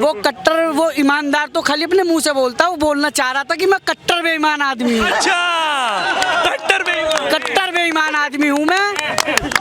वो कट्टर, वो ईमानदार तो खाली अपने मुंह से बोलता, वो बोलना चाह रहा था कि मैं कट्टर बेईमान आदमी हूँ। अच्छा, कट्टर बेईमान आदमी हूँ मैं।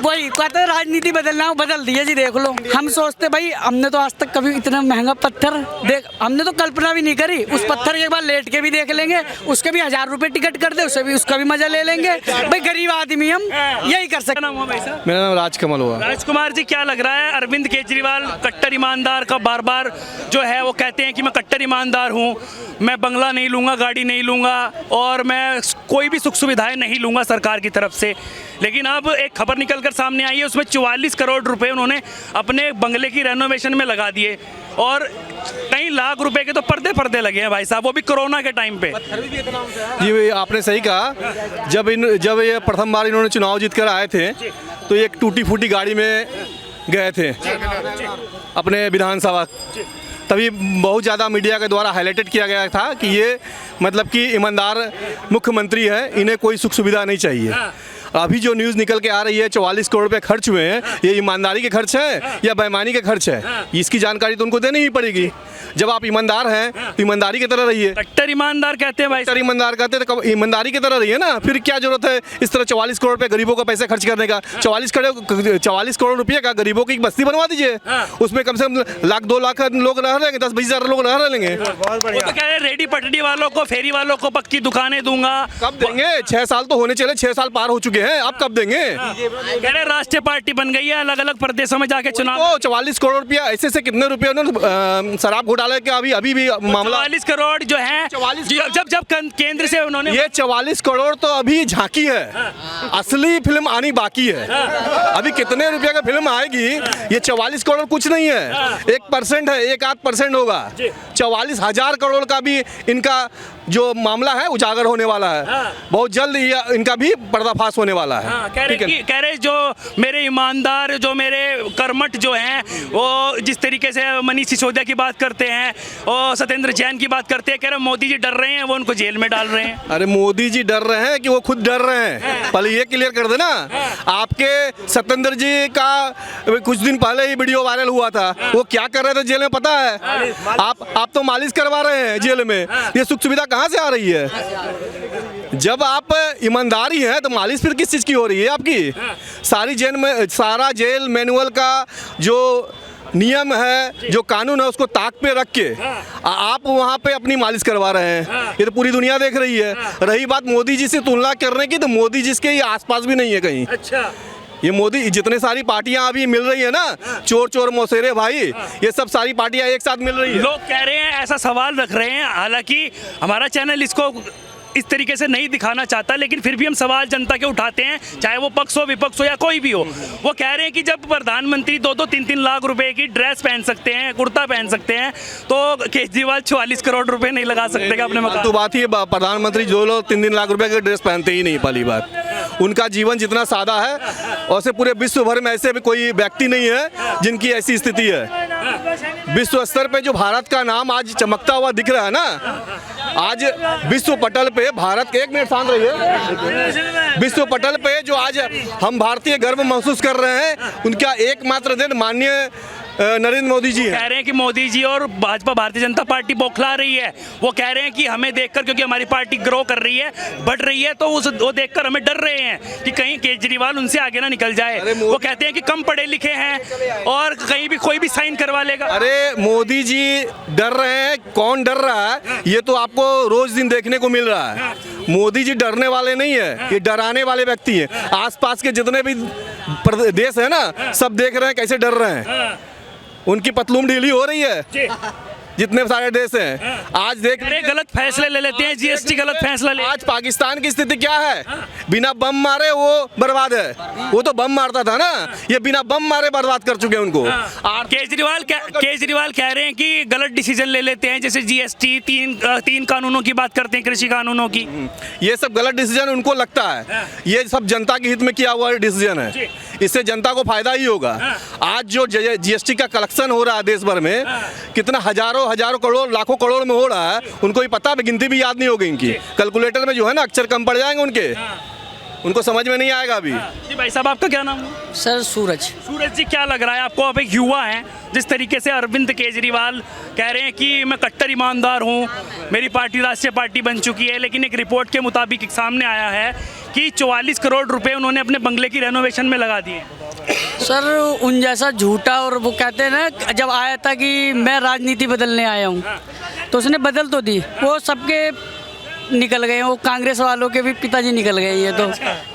वही कहते हैं राजनीति बदलना हो, बदल दिया जी, देख लो। हम सोचते भाई हमने तो आज तक कभी इतना महंगा पत्थर देख, हमने तो कल्पना भी नहीं करी। उस पत्थर के एक बार लेट के भी देख लेंगे, उसके भी 1000 रुपए टिकट कर दे, उससे भी उसका भी मजा ले लेंगे। भाई गरीब आदमी हम, यही कर सकते। नाम हुआ भाई साहब? मेरा नाम राजकमल हुआ। राजकुमार जी, क्या लग रहा है अरविंद केजरीवाल कट्टर ईमानदार का बार बार जो है वो कहते हैं कि मैं कट्टर ईमानदार हूँ, मैं बंगला नहीं लूँगा, गाड़ी नहीं लूँगा और मैं कोई भी सुख सुविधाएं नहीं लूँगा सरकार की तरफ से। लेकिन अब एक खबर निकल कर सामने आई है, उसमें 44 करोड़ रुपए उन्होंने अपने बंगले की रेनोवेशन में लगा दिए और कई लाख रुपए के तो पर्दे लगे हैं भाई साहब, वो भी कोरोना के टाइम पे। जी आपने सही कहा। जब ये प्रथम बार इन्होंने चुनाव जीत कर आए थे तो एक टूटी फूटी गाड़ी में गए थे अपने विधानसभा, तभी बहुत ज़्यादा मीडिया के द्वारा हाईलाइटेड किया गया था कि ये मतलब कि ईमानदार मुख्यमंत्री है, इन्हें कोई सुख सुविधा नहीं चाहिए। अभी जो न्यूज़ निकल के आ रही है 44 करोड़ रुपए खर्च हुए हैं, ये ईमानदारी के खर्च है या बेईमानी के खर्च है, इसकी जानकारी तो उनको देनी ही पड़ेगी। जब आप ईमानदार हैं तो ईमानदारी की तरह रहिए। कट्टर ईमानदार कहते हैं भाई, कट्टर ईमानदार कहते हैं तो ईमानदारी की तरह रहिए ना, फिर क्या जरूरत है इस तरह 44 करोड़ रुपए गरीबों को पैसे खर्च करने का। 44 करोड़ रुपये का गरीबों की बस्ती बनवा दीजिए, उसमें कम से कम 1-2 लाख लोग रह लेंगे, 10-20 हज़ार लोग रह लेंगे। वो तो कह रहे रेडी पटरी वालों को, फेरी वालों को पक्की दुकानें दूंगा। कब देंगे? 6 साल तो होने चले, 6 साल पार हो चुके हैं, अब कब देंगे? कह रहे राष्ट्रीय पार्टी बन गई है, अलग अलग प्रदेशों में जाके चुनाव। तो 44 करोड़ रुपया ऐसे से कितने रुपए उन्होंने शराब घोटाले के अभी भी मामला 44 करोड़ जो है, जब केंद्र से उन्होंने, ये 44 करोड़ तो अभी झांकी है, असली फिल्म आनी बाकी है। अभी कितने रुपए का फिल्म आएगी? ये 44 करोड़ कुछ नहीं है, 1% है, 1-8% होगा। 44,000 करोड़ का भी इनका जो मामला है उजागर होने वाला है, बहुत जल्द इनका भी पर्दाफाश होने वाला है। कह रहे जो मेरे ईमानदार, जो मेरे कर्मठ जो हैं, वो जिस तरीके से मनीष सिसोदिया की बात करते हैं और सत्येंद्र जैन की बात करते हैं, कह रहे मोदी जी डर रहे हैं, वो उनको जेल में डाल रहे हैं। अरे मोदी जी डर रहे हैं कि वो खुद डर रहे हैं? पहले ये क्लियर कर देना। आपके सत्येंद्र जी का कुछ दिन पहले ही वीडियो वायरल हुआ था, वो क्या कर रहे थे जेल में पता है? आप तो मालिश करवा रहे हैं जेल में, ये सुख सुविधा कहाँ से आ रही है? जब आप ईमानदारी हैं तो मालिश फिर किस चीज़ की हो रही है आपकी? सारा जेल मैनुअल का जो नियम है, जो कानून है, उसको ताक पे रख के आप वहाँ पे अपनी मालिश करवा रहे हैं। ये तो पूरी दुनिया देख रही है। रही बात मोदी जी से तुलना करने की, तो मोदी जी के आसपास भी नहीं है कहीं। अच्छा, ये मोदी, जितने सारी पार्टियां अभी मिल रही है ना, चोर मौसेरे भाई, ये सब सारी पार्टियां एक साथ मिल रही है। लोग कह रहे हैं, ऐसा सवाल रख रहे हैं, हालांकि हमारा चैनल इसको इस तरीके से नहीं दिखाना चाहता, लेकिन फिर भी हम सवाल जनता के उठाते हैं, चाहे वो पक्ष हो, विपक्ष हो या कोई भी हो। वो कह रहे हैं कि जब प्रधानमंत्री 2-3 लाख रुपए की ड्रेस पहन सकते हैं, कुर्ता पहन सकते हैं, तो केजरीवाल 44 करोड़ रुपए नहीं लगा सकते क्या अपने मकान? तो बात ही, प्रधानमंत्री 2-3 लाख रुपए की ड्रेस पहनते ही नहीं। पहली बात, उनका जीवन जितना सादा है, और से पूरे विश्व भर में ऐसे भी कोई व्यक्ति नहीं है जिनकी ऐसी स्थिति है। विश्व स्तर पे जो भारत का नाम आज चमकता हुआ दिख रहा है ना, आज विश्व पटल पे भारत, 1 मिनट शांत रहिए, विश्व पटल पे जो आज हम भारतीय गर्व महसूस कर रहे हैं, उनका एकमात्र दिन माननीय नरेंद्र मोदी जी कह रहे हैं कि मोदी जी और भाजपा, भारतीय जनता पार्टी बौखला रही है। वो कह रहे हैं कि हमें देखकर, क्योंकि हमारी पार्टी ग्रो कर रही है, बढ़ रही है, तो वो देखकर हमें डर रहे हैं कि कहीं केजरीवाल उनसे आगे ना निकल जाए। वो कहते हैं कि कम पढ़े लिखे हैं और कहीं भी कोई भी साइन करवा लेगा। अरे मोदी जी डर रहे हैं, कौन डर रहा है ये तो आपको रोज दिन देखने को मिल रहा है। मोदी जी डरने वाले नहीं है, ये डराने वाले व्यक्ति हैं। आसपास के जितने भी देश है ना, सब देख रहे हैं कैसे डर रहे हैं, उनकी पतलून ढीली हो रही है। जितने सारे देश हैं आज देख रहे, गलत फैसले ले लेते हैं, जीएसटी गलत फैसला ले। आज पाकिस्तान की स्थिति क्या है? बिना बम मारे वो बर्बाद है। वो तो बम मारता था ना, ये बिना बम मारे बर्बाद कर चुके हैं उनको। केजरीवाल कह रहे हैं कि गलत डिसीजन ले लेते हैं, जैसे जीएसटी, तीन कानूनों की बात करते हैं, कृषि कानूनों की। ये सब गलत डिसीजन उनको लगता है, ये सब जनता के हित में किया हुआ डिसीजन है, इससे जनता को फायदा ही होगा। आज जो जीएसटी का कलेक्शन हो रहा है देश भर में, कितना हजारों करोड़, लाखों करोड़ में हो रहा है, उनको ही पता है, गिनती भी याद नहीं होगी इनकी। कैलकुलेटर में जो है ना अक्षर कम पड़ जाएंगे उनके। उनको समझ में नहीं आएगा अभी। जी भाई साहब, आपका क्या नाम है? सर सूरज। सूरज जी, क्या लग रहा है आपको? आप एक युवा हैं, जिस तरीके से अरविंद केजरीवाल कह रहे हैं कि मैं कट्टर ईमानदार हूं, मेरी पार्टी राष्ट्रीय पार्टी बन चुकी है, लेकिन एक रिपोर्ट के मुताबिक एक सामने आया है कि 44 करोड़ रुपए उन्होंने अपने बंगले की रेनोवेशन में लगा दिए। सर उन जैसा झूठा, और वो कहते हैं ना, जब आया था कि मैं राजनीति बदलने आया हूँ, तो उसने बदल तो दी, वो सबके निकल गए, वो कांग्रेस वालों के भी पिताजी निकल गए ये तो।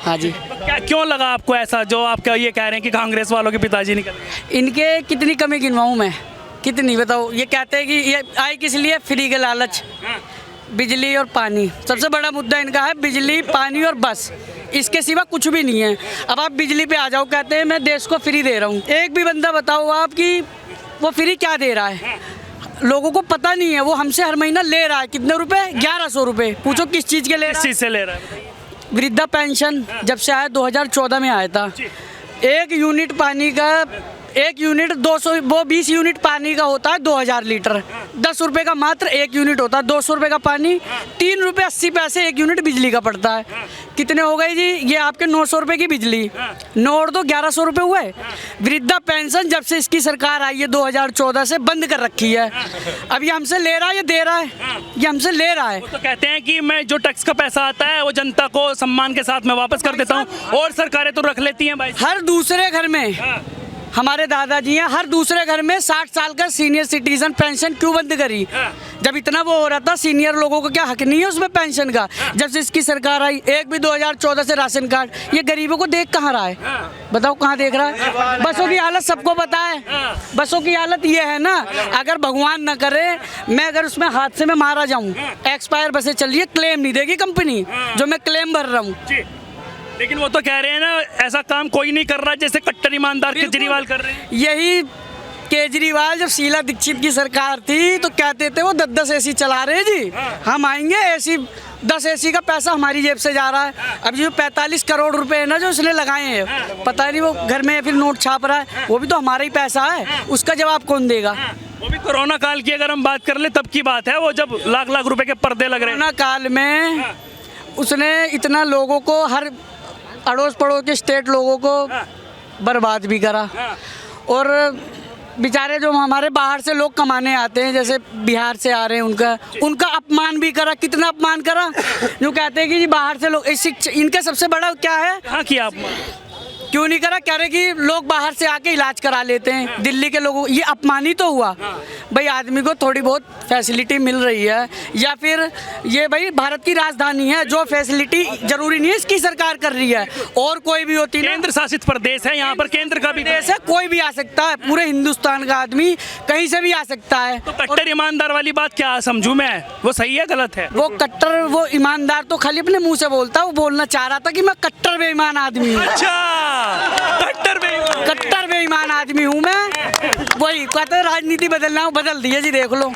हाँ जी। क्या क्यों लगा आपको ऐसा, जो आप ये कह रहे हैं कि कांग्रेस वालों के पिताजी निकल गए? इनके कितनी कमी गिनवाऊँ मैं, कितनी बताओ। ये कहते हैं कि ये आए किस लिए, फ्री के लालच, बिजली और पानी। सबसे बड़ा मुद्दा इनका है बिजली, पानी और बस, इसके सिवा कुछ भी नहीं है। अब आप बिजली पे आ जाओ, कहते हैं मैं देश को फ्री दे रहा हूँ। एक भी बंदा बताओ आप कि वो फ्री क्या दे रहा है, लोगों को पता नहीं है। वो हमसे हर महीना ले रहा है कितने रुपए, 1100 रुपए। पूछो किस चीज़ के ले रहा है? चीज़ से ले रहा है? वृद्धा पेंशन जब से आया 2014 में आया था, एक यूनिट पानी का, एक यूनिट 200, वो 20 यूनिट पानी का होता है 2000 लीटर, 10 रुपये का मात्र एक यूनिट होता है। 200 रुपये का पानी, 3 रुपये 80 पैसे एक यूनिट बिजली का पड़ता है। कितने हो गए जी? ये आपके 900 रुपये की बिजली, नोट दो 1100 रुपये हुए। वृद्धा पेंशन जब से इसकी सरकार आई है 2014 से बंद कर रखी है। अब ये हमसे ले रहा है, ये दे रहा है, ये हमसे ले रहा है। तो कहते हैं कि मैं जो टैक्स का पैसा आता है वो जनता को सम्मान के साथ मैं वापस कर देता हूँ, और सरकारें तो रख लेती हैं भाई। हर दूसरे घर में हमारे दादाजी हैं, हर दूसरे घर में 60 साल का सीनियर सिटीजन पेंशन क्यों बंद करी? जब इतना वो हो रहा था, सीनियर लोगों को क्या हक नहीं है उसमें पेंशन का? जब से इसकी सरकार आई, एक भी 2014 से राशन कार्ड, ये गरीबों को देख कहाँ रहा है? बताओ कहाँ देख रहा है? बसों की हालत सबको पता है। बसों की हालत ये है ना, अगर भगवान न करे, मैं अगर उसमें हादसे में मारा जाऊँ, एक्सपायर बसें चल रही है, क्लेम नहीं देगी कंपनी, जो मैं क्लेम भर रहा हूँ। लेकिन वो तो कह रहे हैं ना, ऐसा काम कोई नहीं कर रहा जैसे कट्टर ईमानदार केजरीवाल कर रहे हैं। यही केजरीवाल, जब शीला दीक्षित की सरकार थी तो कहते थे वो 10-10 एसी चला रहे जी, हम आएंगे एसी, 10 एसी का पैसा हमारी जेब से जा रहा है। अब जो 45 करोड़ रुपए है ना जो उसने लगाए हैं, पता नहीं वो घर में फिर नोट छाप रहा है, वो भी तो हमारा ही पैसा है, उसका जवाब कौन देगा? वो भी कोरोना काल की अगर हम बात कर ले तब की बात है, वो जब लाख लाख रुपए के पर्दे लग रहे हैं। कोरोना काल में उसने इतना लोगों को, हर अड़ोस पड़ोस के स्टेट लोगों को बर्बाद भी करा, और बेचारे जो हमारे बाहर से लोग कमाने आते हैं, जैसे बिहार से आ रहे हैं, उनका अपमान भी करा। कितना अपमान करा? जो कहते हैं कि जी बाहर से लोग, इनका सबसे बड़ा क्या है? हाँ किया अपमान क्यों नहीं करा? कह रहे कि लोग बाहर से आके इलाज करा लेते हैं, दिल्ली के लोगों, ये अपमानित तो हुआ। भाई आदमी को थोड़ी बहुत फैसिलिटी मिल रही है, या फिर ये भाई भारत की राजधानी है, जो फैसिलिटी जरूरी नहीं है इसकी सरकार कर रही है, और कोई भी होती है। केंद्र शासित प्रदेश है, यहाँ पर केंद्र का भी देश है, कोई भी आ सकता है, पूरे हिंदुस्तान का आदमी कहीं से भी आ सकता है। तो कट्टर ईमानदार वाली बात क्या समझू मैं, वो सही है गलत है? वो कट्टर, वो ईमानदार तो खाली अपने मुंह से बोलता है, वो बोलना चाह रहा था कि मैं कट्टर बेईमान आदमी हूँ। अच्छा, कट्टर बेईमान आदमी हूँ मैं। वही कहते हैं राजनीति बदलना हो, बदल दिया जी, देख लो।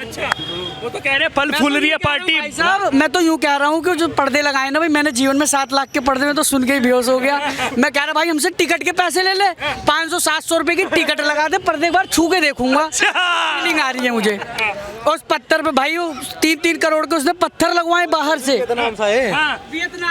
वो तो कह रहे हैं फल फूल रही है पार्टी। भाई साहब मैं तो यूँ कह रहा हूँ कि जो पर्दे लगाए ना भाई, मैंने जीवन में 7 लाख के पर्दे में तो सुन के ही बेहोश हो गया। मैं कह रहा भाई हमसे टिकट के पैसे ले ले, 500-700 रुपए की टिकट लगा दे, पर्दे एक बार छू के देखूंगा, फीलिंग आ रही है मुझे। और उस पत्थर पे भाई 3-3 करोड़ के उसने पत्थर लगवाए बाहर से,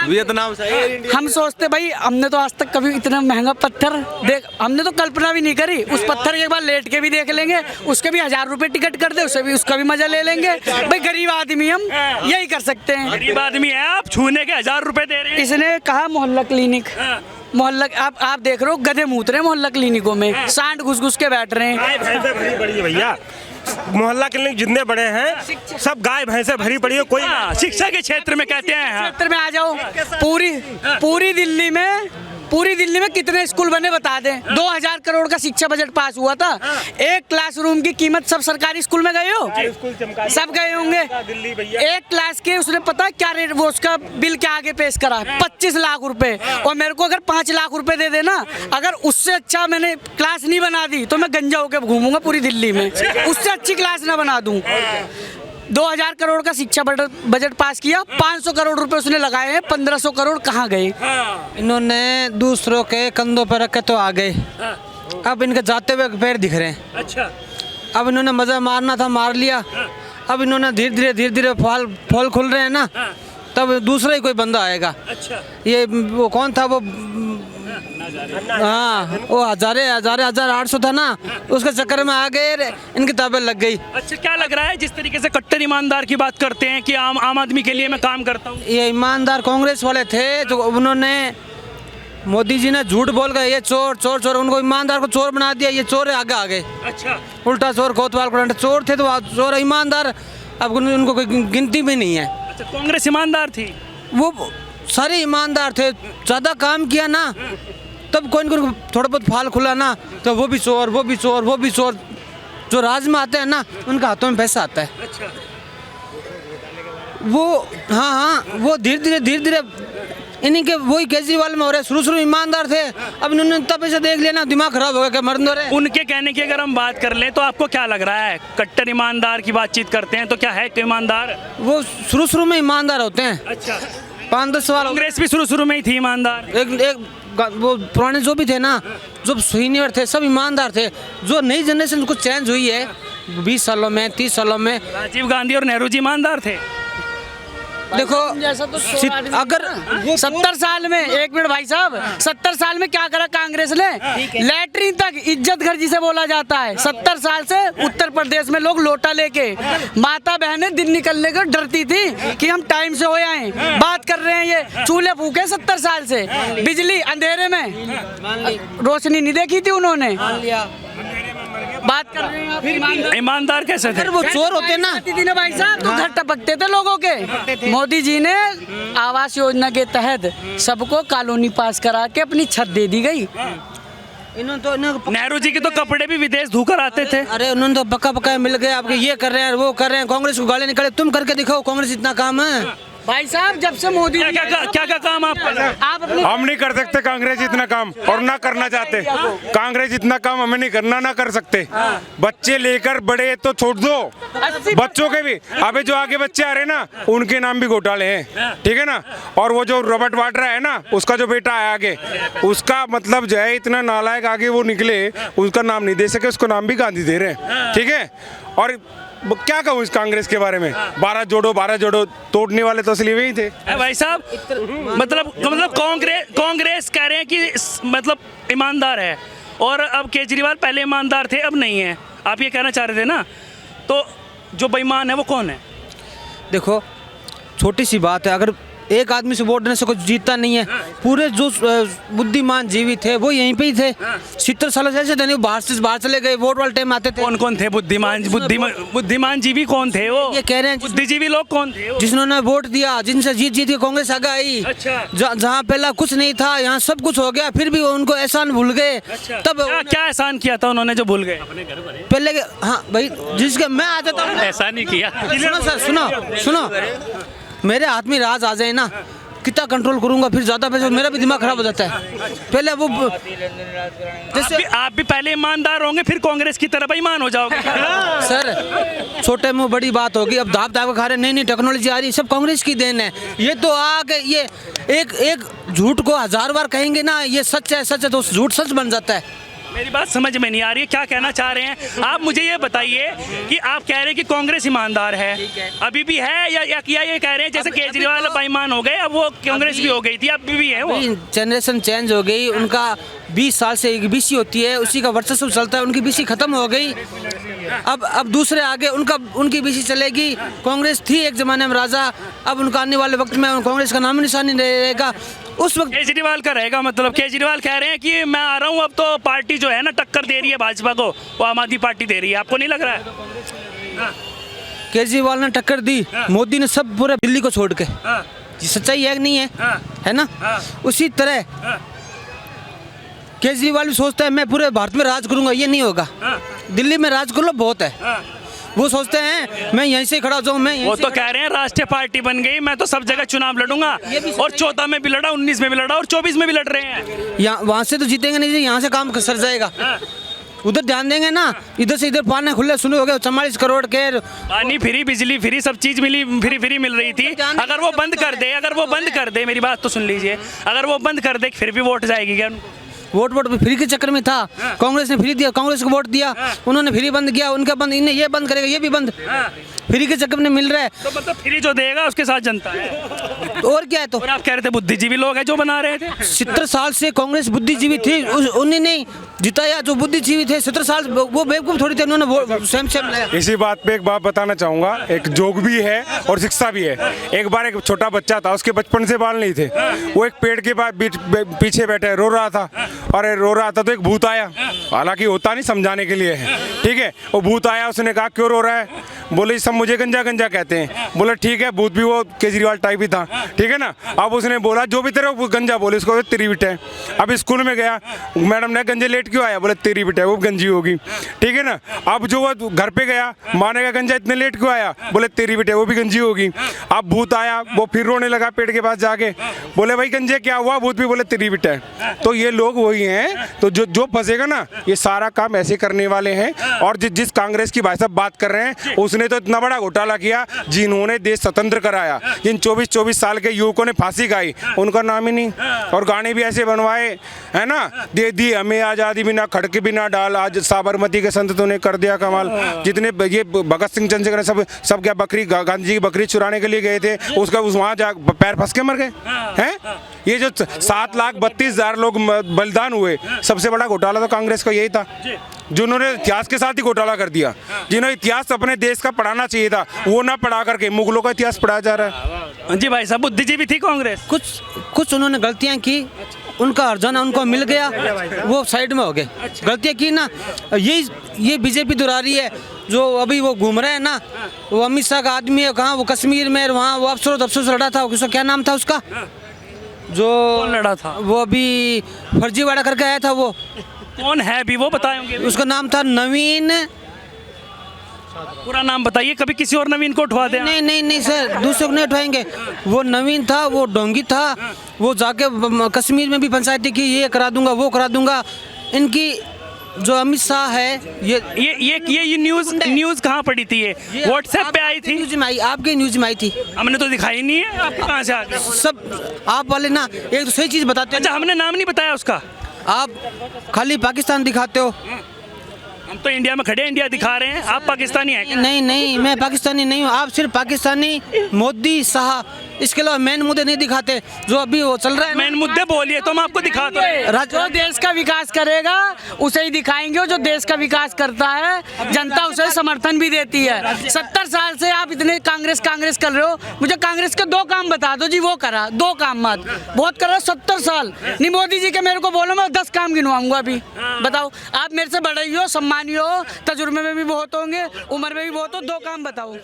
वियतनाम से। हम सोचते भाई, हमने तो आज तक कभी इतना महंगा पत्थर देख, हमने तो कल्पना भी नहीं करी। उस पत्थर के एक बार लेट के भी देख लेंगे, उसके भी 1000 रुपए टिकट कर दे, उससे भी उसका भी मजा ले लेंगे। भाई गरीब आदमी हम यही कर सकते हैं। गरीब आदमी है आप, छूने के 1000 रुपए दे रहे हैं। इसने कहा मोहल्ला क्लिनिक, मोहल्ला आप देख रहे हो गधे मूत रहे हैं मोहल्ला क्लिनिकों में, सांड घुस घुस के बैठ रहे हैं। गाय भैंसे भरी पड़ी है भैया, मोहल्ला क्लिनिक जितने बड़े हैं सब गाय भैंसे भरी पड़ी है। कोई शिक्षा के क्षेत्र में कहते हैं, क्षेत्र में आ जाओ, पूरी दिल्ली में कितने स्कूल बने बता दें? 2000 करोड़ का शिक्षा बजट पास हुआ था। एक क्लासरूम की कीमत, सब सरकारी स्कूल में गए हो, सब गए होंगे। एक क्लास के उसने पता है क्या रेट, वो उसका बिल क्या आगे पेश करा, 25 लाख रुपए। और मेरे को अगर 5 लाख रुपए दे देना, अगर उससे अच्छा मैंने क्लास नहीं बना दी तो मैं गंजा होकर घूमूंगा पूरी दिल्ली में, उससे अच्छी क्लास ना बना दूं। 2000 करोड़ का शिक्षा बजट पास किया, 500 करोड़ रुपए उसने लगाए हैं, 1500 करोड़ कहाँ गए? इन्होंने दूसरों के कंधों पर रख के तो आ गए, अब इनके जाते हुए पैर दिख रहे हैं। अच्छा, अब इन्होंने मजा मारना था, मार लिया। अब इन्होंने धीरे धीरे फल खुल रहे हैं ना, तब दूसरा ही कोई बंदा आएगा। अच्छा, ये वो कौन था वो, हाँ वो हज़ार 800 था ना, उसके चक्कर में आ गए, इनकी ताबे लग गई। अच्छा, क्या लग रहा है जिस तरीके से कट्टर ईमानदार की बात करते हैं कि आम आदमी के लिए मैं काम करता हूँ? ये ईमानदार कांग्रेस वाले थे, तो उन्होंने, मोदी जी ने झूठ बोल गए ये चोर चोर चोर, उनको ईमानदार को चोर बना दिया, ये चोर आगे आ गए। अच्छा, उल्टा चोर, कोतवाल को चोर थे तो चोर, ईमानदार अब उनको कोई गिनती भी नहीं है। अच्छा, कांग्रेस ईमानदार थी? वो सारे ईमानदार थे, ज़्यादा काम किया ना तब कोई न थोड़ा बहुत फाल खुला ना तो वो भी चोर, वो भी चोर, वो भी चोर। जो राज में आते हैं ना उनके हाथों में पैसा आता है। अच्छा, वो हाँ वो धीरे धीरे इन्हीं के वही केजरीवाल में हो रहे। शुरू ईमानदार थे, अब इन्होंने इतना पैसा देख लिया ना, दिमाग खराब हो गया क्या मर्द हो रहे। उनके कहने की अगर हम बात कर लें तो आपको क्या लग रहा है? कट्टर ईमानदार की बातचीत करते हैं तो क्या है कि ईमानदार? वो शुरू में ईमानदार होते हैं। अच्छा, 5-10 साल हो गए। कांग्रेस भी शुरू में ही थी ईमानदार? एक वो पुराने जो भी थे ना, जो सीनियर थे सब ईमानदार थे। जो नई जनरेशन कुछ चेंज हुई है 20 सालों में, 30 सालों में, राजीव गांधी और नेहरू जी ईमानदार थे? देखो अगर 70 साल में, एक मिनट भाई साहब, 70 साल में क्या करा कांग्रेस ने? लैटरिन तक इज्जत घर जिसे बोला जाता है। 70 साल से उत्तर प्रदेश में लोग लोटा लेके, माता बहनें दिन निकलने को डरती थी कि हम टाइम से हो आए। बात कर रहे हैं ये चूल्हे फूके 70 साल से, बिजली अंधेरे में, रोशनी नहीं देखी थी उन्होंने। बात कर रहे हैं आप ईमानदार कैसे थे? अगर वो चोर होते ना, थी ना भाई साहब, तो घर टपकते थे लोगों के। मोदी जी ने आवास योजना के तहत सबको कॉलोनी पास करा के अपनी छत दे दी गई। इन्होंने तो नेहरू जी के तो कपड़े भी विदेश धोकर आते थे। अरे उन्होंने तो बका मिल गए, आपके ये कर रहे हैं वो कर रहे हैं, कांग्रेस को गाली निकाले। तुम करके दिखाओ, कांग्रेस इतना काम है भाई साहब जब से मोदी क्या काम आप अपने हम नहीं कर सकते कांग्रेस इतना काम, और ना करना चाहते। कांग्रेस इतना काम हमें नहीं करना, ना कर सकते। बच्चे लेकर बड़े तो छोड़ दो, बच्चों के भी। अबे जो आगे बच्चे आ रहे हैं ना, उनके नाम भी घोटाले हैं, ठीक है ना। और वो जो रॉबर्ट वाड्रा है ना, उसका जो बेटा है आगे, उसका मतलब जो है इतना नालायक आगे वो निकले, उसका नाम नहीं दे सके, उसको नाम भी गांधी दे रहे हैं, ठीक है। और क्या कहूँ इस कांग्रेस के बारे में, 12 जोड़ो तोड़ने वाले तो असली वही थे भाई साहब। मतलब कांग्रेस कह रहे हैं कि मतलब ईमानदार है, और अब केजरीवाल पहले ईमानदार थे अब नहीं है, आप ये कहना चाह रहे थे ना। तो जो बेईमान है वो कौन है? देखो छोटी सी बात है, अगर एक आदमी से वोट देने से कुछ जीतता नहीं है। पूरे जो बुद्धिमान जीवी थे वो यहीं पे ही थे। 70 सालों से ऐसे बाहर चले गए, वोट वाले टाइम आते थे। कौन थे बुद्धिमान जीवी कौन थे? वो ये कह रहे हैं बुद्धिजीवी लोग कौन थे? जिन्होंने वोट दिया, जिनसे जीत के कांग्रेस आगे आई। अच्छा। जहाँ पहला कुछ नहीं था, यहाँ सब कुछ हो गया, फिर भी उनको एहसान भूल गए। अच्छा। तब क्या एहसान किया था उन्होंने जो भूल गए? पहले के, हाँ भाई, जिसके मैं आ जाता हूँ, एहसान ही किया। सुनो सर, सुनो, मेरे हाथ में राज आ जाए ना, कितना कंट्रोल करूंगा, फिर ज्यादा पैसा, मेरा भी दिमाग खराब हो जाता है। पहले वो जैसे आप भी पहले ईमानदार होंगे, फिर कांग्रेस की तरफ ईमान हो जाओगे। सर छोटे मुंह बड़ी बात होगी। अब दाब दाब खा रहे, नई टेक्नोलॉजी आ रही, सब कांग्रेस की देन है। ये तो आके ये एक झूठ को 1000 बार कहेंगे ना, ये सच है तो झूठ सच बन जाता है। मेरी बात समझ में नहीं आ रही है, क्या कहना चाह रहे हैं आप? मुझे ये बताइए कि आप कह रहे हैं कि कांग्रेस ईमानदार है, अभी भी है, या ये कह रहे हैं जैसे केजरीवाल बेईमान हो गए, अब वो कांग्रेस भी हो गई थी, अभी भी है वो? जनरेशन चेंज हो गई, उनका 20 साल से एक बीसी होती है, उसी का वर्चस्व चलता है। उनकी बीसी खत्म हो गई, अब दूसरे आगे उनकी बीसी चलेगी। कांग्रेस थी एक जमाने में राजा, अब उनका आने वाले वक्त में कांग्रेस का नाम निशान नहीं रहेगा। उस वक्त केजरीवाल का रहेगा। मतलब केजरीवाल कह रहे हैं कि मैं आ रहा हूँ, अब तो पार्टी जो है ना टक्कर दे रही है भाजपा को, वो आम आदमी पार्टी दे रही है, आपको नहीं लग रहा है? केजरीवाल ने टक्कर दी, मोदी ने सब पूरे दिल्ली को छोड़ के। ये सच्चाई है कि नहीं है? है ना? उसी तरह केजरीवाल भी सोचता है मैं पूरे भारत में राज करूंगा, ये नहीं होगा। दिल्ली में राज कर लो बहुत है। वो सोचते हैं मैं यहीं से खड़ा हो जाऊं, मैं वो तो कह रहे हैं राष्ट्रीय पार्टी बन गई, मैं तो सब जगह चुनाव लड़ूंगा, और 14 में भी लड़ा, 19 में भी लड़ा, और 24 में भी लड़ रहे हैं। यहाँ वहाँ से तो जीतेंगे नहीं, यहाँ से काम सर जाएगा। उधर ध्यान देंगे ना, इधर से इधर पानी खुले शुरू हो गए। 44 करोड़ के पानी फ्री, बिजली फ्री, सब चीज मिली, फ्री मिल रही थी। अगर वो बंद कर दे, मेरी बात तो सुन लीजिए, अगर वो बंद कर दे फिर भी वोट जाएगी क्या? वोट फ्री के चक्कर में था। कांग्रेस ने फ्री दिया, कांग्रेस को वोट दिया, उन्होंने फ्री बंद किया, उनका बंद, इन्हें ये बंद करेगा, ये भी बंद, फ्री के चक्कर में मिल रहा है। तो मतलब फ्री जो देगा उसके साथ जनता है। तो और क्या है? तो और आप कह रहे थे बुद्धिजीवी लोग हैं जो बना रहे थे। 70 साल से कांग्रेस बुद्धिजीवी थी, उन्हें नहीं जिताया। जो बुद्धिजीवी थे 70 साल वो बेवकूफ थोड़ी थे, उन्होंने स्वयं लाया। इसी बात पे एक बात बताना चाहूँगा, एक जोक भी है और शिक्षा भी है। एक बार एक छोटा बच्चा था, उसके बचपन से बाल नहीं थे, वो एक पेड़ के पीछे बैठे रो रहा था, और रो रहा था तो एक भूत आया, हालांकि होता नहीं, समझाने के लिए है, ठीक है। वो भूत आया, उसने कहा क्यों रो रहा है? बोले सब मुझे गंजा गंजा कहते हैं। बोले ठीक है, भूत भी वो केजरीवाल टाइप ही था, ठीक है ना। अब उसने बोला जो भी तेरे गंजा बोले उसको तेरी बिट है। अब स्कूल में गया, मैडम ने गंजे लेट क्यों आया? बोले तेरी बिट है, वो गंजी होगी, ठीक है ना। अब जो वो घर पे गया, माने का गंजा इतने लेट क्यों आया? बोले तेरी बिट है, वो भी गंजी होगी। अब भूत आया, वो फिर रोने लगा पेड़ के पास जाके, बोले भाई गंजे क्या हुआ? भूत भी बोले तेरी बिट है। तो ये लोग वही हैं, तो जो फंसेगा ना, ये सारा काम ऐसे करने वाले हैं। और जिस कांग्रेस की भाई साहब बात कर रहे हैं, उसने तो इतना बड़ा घोटाला किया, जिन्होंने देश स्वतंत्र कराया, जिन 24-24 साल के युवकों ने फांसी खाई, उनका नाम ही नहीं। और गाने भी ऐसे बनवाए, है ना, दे दी हमें आज़ादी बिना खड़के बिना डाल, आज साबरमती के संतों ने कर दिया कमाल। जितने ये भगत सिंह चंद्रशेखर सब क्या बकरी, गांधी जी की बकरी चुराने के लिए गए थे, उसका वहाँ जा पैर फंस के मर गए हैं। ये जो 7,32,000 लोग बलिदान हुए, सबसे बड़ा घोटाला तो कांग्रेस का यही था, जिन्होंने इतिहास के साथ ही घोटाला कर दिया। जिन्होंने इतिहास अपने देश का पढ़ाना चाहिए था, वो ना पढ़ा करके मुगलों का इतिहास पढ़ाया जा रहा है। जी भाई साहब, बुद्धिजीवी थी कांग्रेस। कुछ उन्होंने गलतियां की, उनका हर्जाना उनको मिल गया, वो साइड में हो गए। गलतियां की ना, ये बीजेपी दोहरा रही है। जो अभी वो घूम रहे हैं ना, वो अमित शाह का आदमी है, कहाँ वो कश्मीर में, वहाँ वो अफसरों से लड़ा था, उसका क्या नाम था उसका, जो लड़ा था, वो अभी फर्जीवाड़ा करके आया था, वो कौन है अभी वो बताएंगे? उसका नाम था नवीन। पूरा नाम बताइए, कभी किसी और नवीन को उठवा दें। नहीं सर, दूसरे को नहीं उठाएंगे। वो नवीन था, वो डोंगी था, वो जाके कश्मीर में भी पंचायती की, ये करा दूंगा, वो करा दूंगा। इनकी जो अमित शाह है, ये न्यूज़ कहाँ पड़ी थी? ये व्हाट्सएप पे आई थी? न्यूज में आई, आपके न्यूज में आई थी। हमने तो दिखाई नहीं है, आपको कहाँ से आ गया? सब आप वाले ना एक तो सही चीज़ बताते हैं। अच्छा, हमने नाम नहीं बताया उसका, आप खाली पाकिस्तान दिखाते हो। हम तो इंडिया में खड़े, इंडिया दिखा रहे हैं। आप पाकिस्तानी हैं क्या? नहीं, मैं पाकिस्तानी नहीं हूँ। आप सिर्फ पाकिस्तानी, मोदी, शाह, इसके अलावा मेन मुद्दे नहीं दिखाते जो अभी वो चल रहा है। मेन मुद्दे बोलिए तो हम आपको दिखाते हैं। जो देश का विकास करेगा उसे ही दिखाएंगे, जो देश का विकास करता है जनता उसे समर्थन भी देती है। 70 साल से आप इतने कांग्रेस कर रहे हो, मुझे कांग्रेस के 2 काम बता दो जी, वो करा 2 काम मत, बहुत कर रहे हो 70 साल। नहीं मोदी जी के मेरे को बोलो, मैं 10 काम गिनवाऊंगा अभी। बताओ, आप मेरे से बड़े ही हो, सम्मानी हो, तजुर्बे में भी बहुत होंगे, उम्र में भी बहुत हो, 2 काम बताओ।